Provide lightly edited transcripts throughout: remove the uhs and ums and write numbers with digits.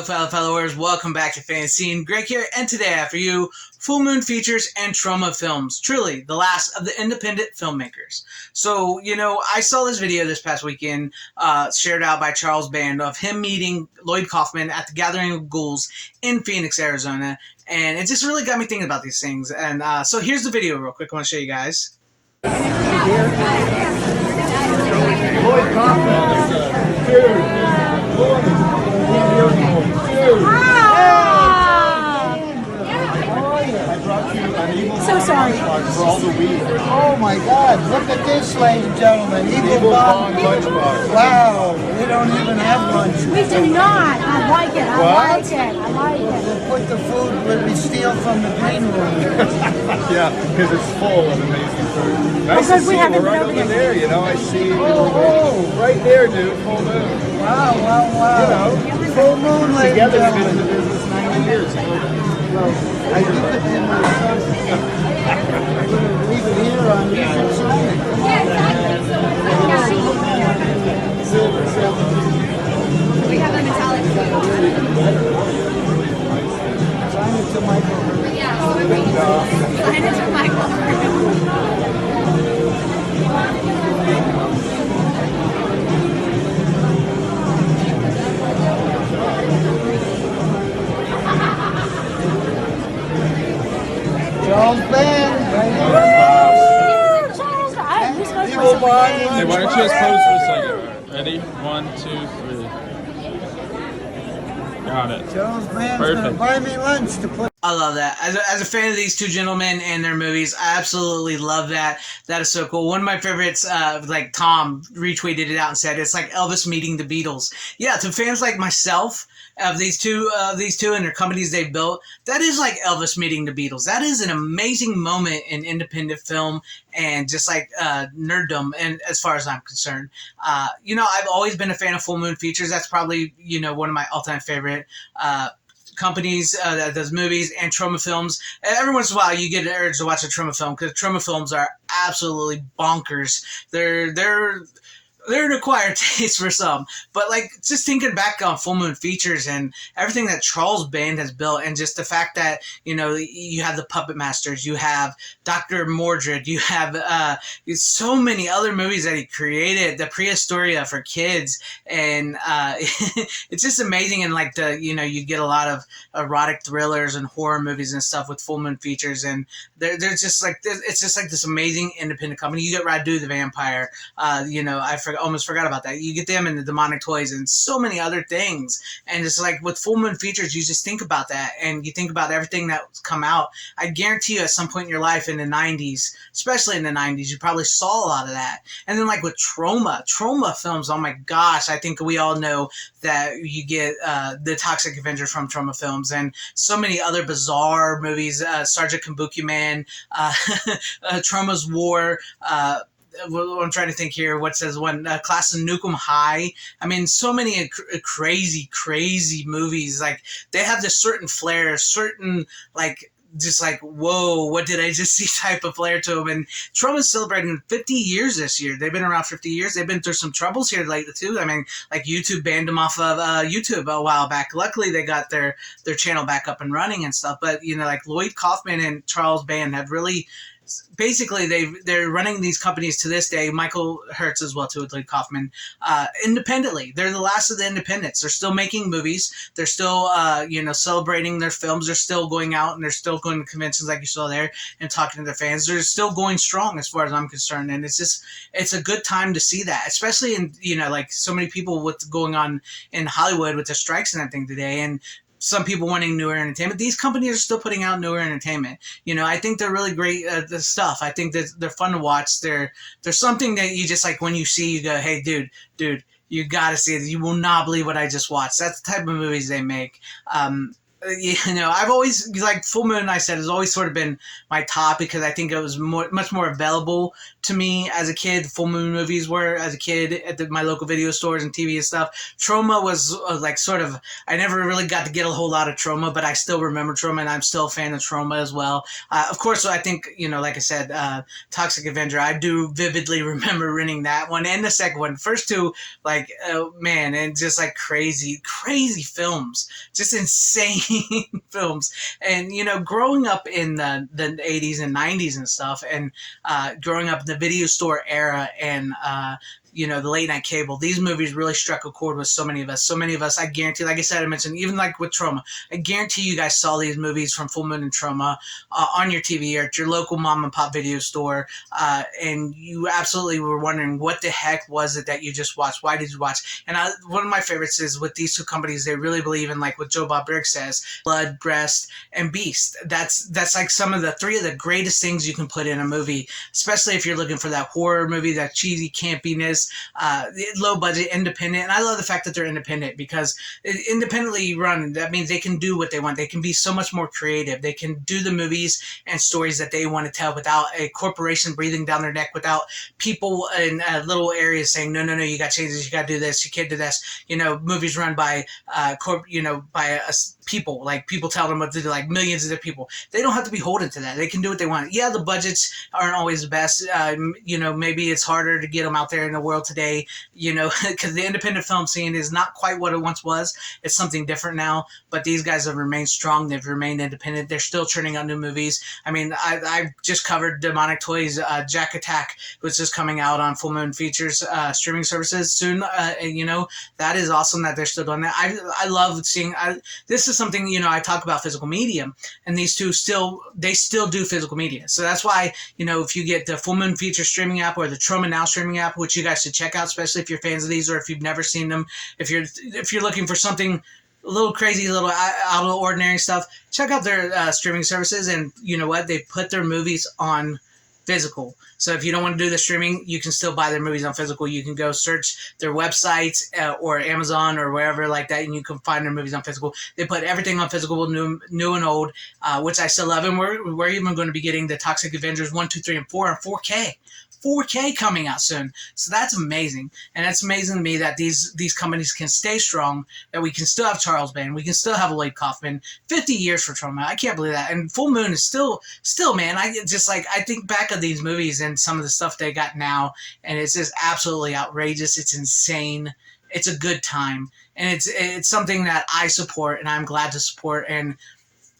fellow followers, welcome back to FanZcene. Greg here, and today I have for you Full Moon Features and Troma Films, truly the last of the independent filmmakers. So, I saw this video this past weekend, shared out by Charles Band, of him meeting Lloyd Kaufman at the Gathering of Ghouls in Phoenix, Arizona, and it just really got me thinking about these things. And so here's the video real quick I want to show you guys. Lloyd Kaufman, So sorry. For all the weed. Oh my God, look at this, ladies and gentlemen. Evil Bong lunch bar. Wow, we don't even have lunch. We do not. I like it. I like it. We'll put the food that we steal from the green room. Yeah, because it's full of amazing food. Nice Because to we see haven't we're right been over over there, I see Oh. right there, dude, full moon. Wow. Full moon, ladies and Together we've been in the gentlemen. business 90 years. Well, I give it to my son. I'm going to leave it here on you can sign it. We have a metallic Sign it to Michael. Yeah, sign it to Michael. Charles Band, right here. Charles, I'm supposed to Evil Bong Hey, lunch why don't you just pose for a second? Ready? 1, 2, 3. Got it. Charles Band's going to Perfect. buy me lunch to put. I love that. As a fan of these two gentlemen and their movies, I absolutely love that. That is so cool. One of my favorites, like Tom retweeted it out and said, it's like Elvis meeting the Beatles. Yeah, to fans like myself of these two and their companies they've built, that is like Elvis meeting the Beatles. That is an amazing moment in independent film and just like nerddom, and as far as I'm concerned. I've always been a fan of Full Moon Features. That's probably, one of my all-time favorite companies that does movies, and Troma Films. Every once in a while you get an urge to watch a Troma film because Troma Films are absolutely bonkers. They're an acquired taste for some, but like just thinking back on Full Moon Features and everything that Charles Band has built, and just the fact that you have the Puppet Masters, you have Dr. Mordred, you have so many other movies that he created, the Prehistoria for kids, and it's just amazing. And like you get a lot of erotic thrillers and horror movies and stuff with Full Moon Features, and they're just like it's just like this amazing independent company. You get Radu the Vampire, almost forgot about that. You get them and the Demonic Toys and so many other things. And it's like with Full Moon Features, you just think about that and you think about everything that's come out. I guarantee you at some point in your life in the 90s, especially in the 90s, you probably saw a lot of that. And then like with Troma Films, oh my gosh, I think we all know that you get the Toxic Avenger from Troma Films and so many other bizarre movies, Sergeant Kabuki Man, Troma's War, I'm trying to think here. What says one? Class of Nukem High. I mean, so many crazy movies. Like they have this certain flair, certain just like, whoa, what did I just see type of flair to them. And Troma's celebrating 50 years this year. They've been around 50 years. They've been through some troubles here lately too. I mean, like YouTube banned them off of YouTube a while back. Luckily, they got their channel back up and running and stuff. But like Lloyd Kaufman and Charles Band have really. Basically, they're running these companies to this day. Michael Hertz as well too with Lloyd Kaufman, independently. They're the last of the independents. They're still making movies. They're still celebrating their films. They're still going out and they're still going to conventions like you saw there and talking to their fans. They're still going strong as far as I'm concerned, and it's a good time to see that, especially in like so many people with going on in Hollywood with the strikes and everything today, and some people wanting newer entertainment. These companies are still putting out newer entertainment. I think they're really great the stuff. I think that they're fun to watch. There's something that you just like when you see, you go, hey, dude, you got to see it. You will not believe what I just watched. That's the type of movies they make. I've always, like, Full Moon, I said, has always sort of been my top because I think it was much more available to me as a kid. Full Moon movies were, as a kid, at my local video stores and TV and stuff. Troma was like sort of, I never really got to get a whole lot of Troma, but I still remember Troma, and I'm still a fan of Troma as well. Of course, I think, like I said, Toxic Avenger, I do vividly remember renting that one and the second one. First two, like, man, and just like crazy films, just insane films. And growing up in the 80s and 90s and stuff, and growing up in the video store era, and the late night cable, these movies really struck a chord with so many of us. I guarantee, like I said, I mentioned, even like with Troma, I guarantee you guys saw these movies from Full Moon and Troma on your TV or at your local mom and pop video store, and you absolutely were wondering, what the heck was it that you just watched? Why did you watch? And one of my favorites is with these two companies, they really believe in, like what Joe Bob Briggs says, blood, breast, and beast. That's like some of the three of the greatest things you can put in a movie, especially if you're looking for that horror movie, that cheesy campiness, low budget, independent. And I love the fact that they're independent, because independently run, that means they can do what they want. They can be so much more creative. They can do the movies and stories that they want to tell without a corporation breathing down their neck, without people in little areas saying, no, you got to change this, you got to do this, you can't do this. Movies run by people, like people tell them what to do, like millions of other people. They don't have to be holding to that. They can do what they want. Yeah, the budgets aren't always the best. Maybe it's harder to get them out there in the world today, because the independent film scene is not quite what it once was. It's something different now, but these guys have remained strong. They've remained independent. They're still churning out new movies. I mean, I just covered Demonic Toys, Jack Attack, which is coming out on Full Moon Features streaming services soon. That is awesome that they're still doing that. I love seeing, this is something, I talk about physical medium, and these two still do physical media. So that's why, if you get the Full Moon Features streaming app or the Troma Now streaming app, which you guys should check out, especially if you're fans of these, or if you've never seen them, if you're looking for something a little crazy, a little out of the ordinary stuff, check out their streaming services. And you know what? They put their movies on physical. So if you don't want to do the streaming, you can still buy their movies on physical. You can go search their websites or Amazon or wherever like that, and you can find their movies on physical. They put everything on physical, new and old, which I still love. And we're even going to be getting the Toxic Avengers 1, 2, 3, and 4 on 4K. 4K coming out soon. So that's amazing. And that's amazing to me that these companies can stay strong, that we can still have Charles Band, we can still have Lloyd Kaufman. 50 years for Troma. I can't believe that. And Full Moon is still, man, I think back of these movies and some of the stuff they got now, and it's just absolutely outrageous. It's insane. It's a good time. And it's something that I support, and I'm glad to support. And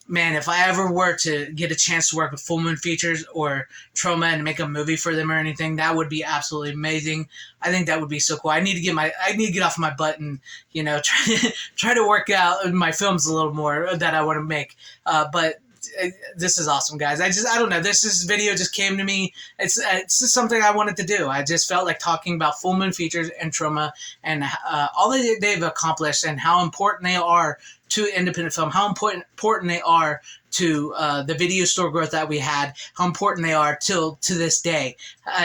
man, if I ever were to get a chance to work with Full Moon Features or Troma and make a movie for them or anything, that would be absolutely amazing. I think that would be so cool. I need to get off my butt and, try to work out my films a little more that I want to make. But this is awesome, guys. I don't know. This video just came to me. It's just something I wanted to do. I just felt like talking about Full Moon Features and Troma and all that they've accomplished and how important they are to independent film, how important they are to the video store growth that we had, how important they are to this day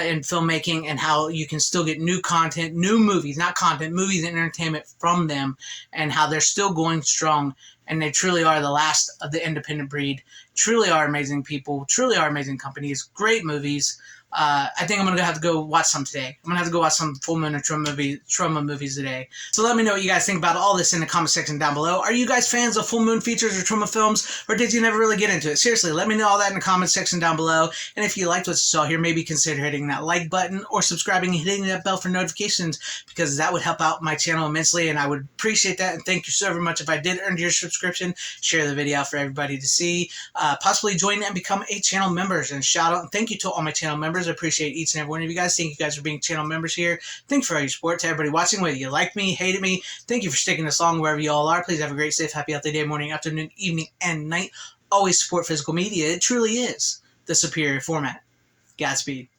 in filmmaking, and how you can still get new content, new movies, not content, movies and entertainment from them, and how they're still going strong. And they truly are the last of the independent breed, truly are amazing people, truly are amazing companies, great movies. I think I'm going to have to go watch some today. I'm going to have to go watch some Full Moon and Troma movies today. So let me know what you guys think about all this in the comment section down below. Are you guys fans of Full Moon Features or Troma films, or did you never really get into it? Seriously, let me know all that in the comment section down below. And if you liked what you saw here, maybe consider hitting that like button or subscribing and hitting that bell for notifications, because that would help out my channel immensely, and I would appreciate that. And thank you so very much if I did earn your subscription. Share the video out for everybody to see. Possibly join and become a channel member. And shout out and thank you to all my channel members. I appreciate each and every one of you guys. Thank you guys for being channel members here. Thank you for all your support. To everybody watching, whether you like me, hated me, thank you for sticking this long wherever you all are. Please have a great, safe, happy, healthy day, morning, afternoon, evening, and night. Always support physical media. It truly is the superior format. Godspeed.